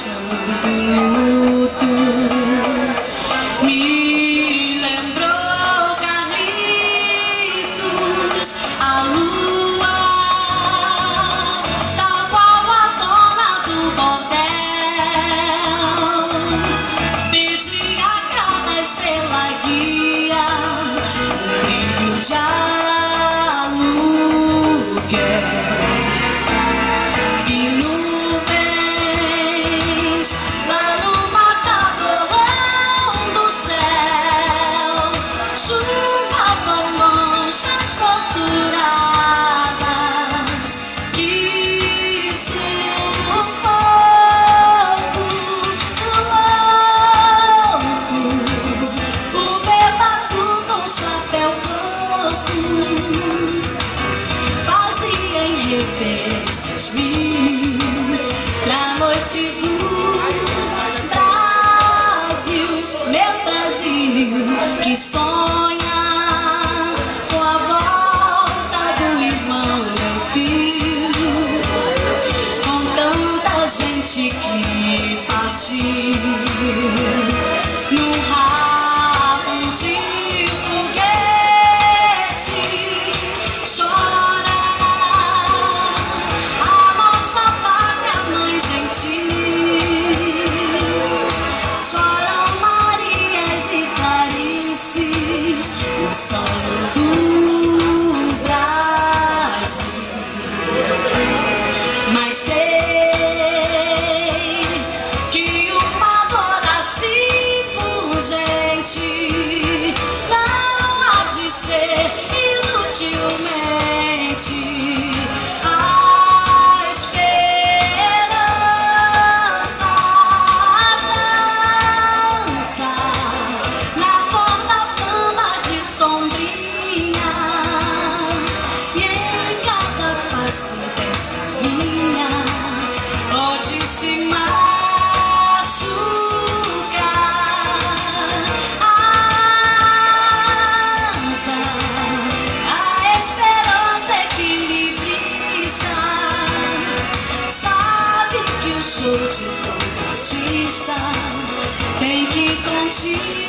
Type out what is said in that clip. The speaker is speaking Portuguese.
achando luto. Me lembrou Carlitos, a lua, tal qual a dona do bordel, pedia cada estrela guia, um brilho de pra noite do Brasil, meu Brasil, que sonha com a volta do irmão, meu filho, com tanta gente que partiu no rabo de foguete. Chora o solo do Brasil, mas sei que uma dor assim urgente não há de ser inutilmente. Dessa linha pode se machucar a esperança equilibrista sabe que o show de todo artista tem que continuar.